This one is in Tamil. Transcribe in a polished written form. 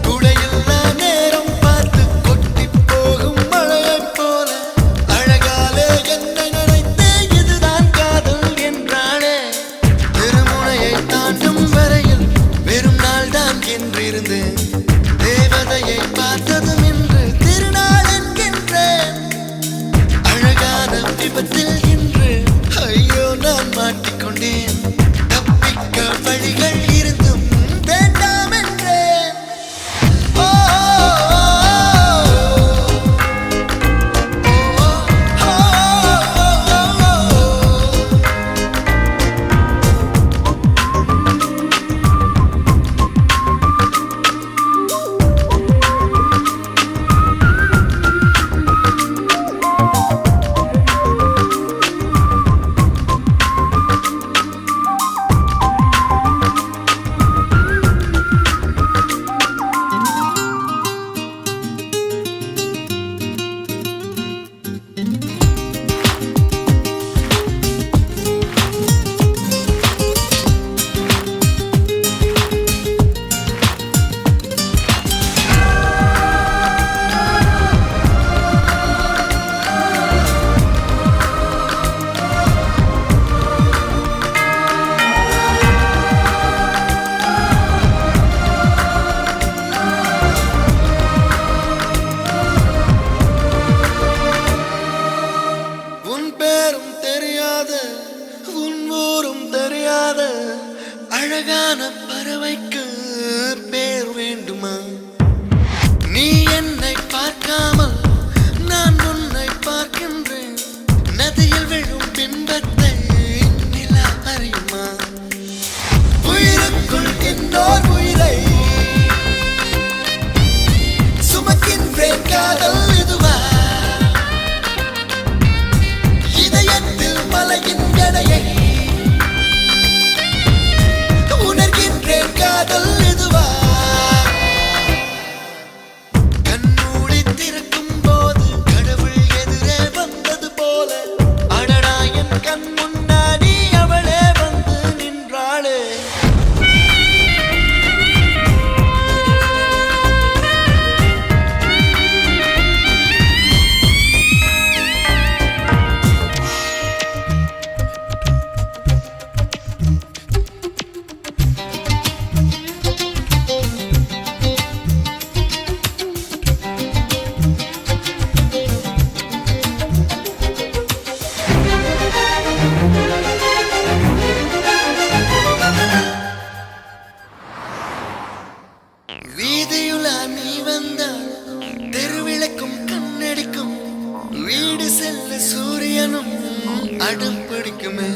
குடையில்லா நேரம் பார்த்து கொட்டி போகும் மழையைப் போல அழகாலே என்னை நினைத்தே இதுதான் காதல் என்றாளே. திருமுனையை தாண்டும் வரையில் வெறும் நாள் தான் என்றிருந்தேன். தேவதையை பார்த்ததும் இன்று திருநாள் என்கின்றேன். அழகான விபத்தில் இன்று ஐயோ நான் மாட்டிக்கொண்டேன். தப்பிக்க வழிகள் இருந்தும் வேண்டாம் என்றேன். ஓ, உன் பேரும் தெரியாத உன் ஊரும் தெரியாத அழகான பறவைக்கு பேர் வேண்டுமா? நீ என்னை பார்க்காமல் நான் உன்னை பார்க்கின்றேன். நதியில் விழும் பிம்பத்தை நிலா அறியுமா? உயிருக்குள் இன்னோர் உயிரை சுமக்கின்றேன். காதல் இதுவா? இதயத்தில் மலையின் எடையை உணர்கின்றேன். காதல் இதுவா? கண்மூடி திறக்கும் போது கடவுள் எதிரே வந்தது போல அடடா என் கண் முன்னாடி அவளே வந்து நின்றாளே. வீதியுலா நீ வந்தால் தெருவிளக்கும் கண்ணடிக்கும். வீடு செல்ல சூரியனும் அடம் பிடிக்குமே.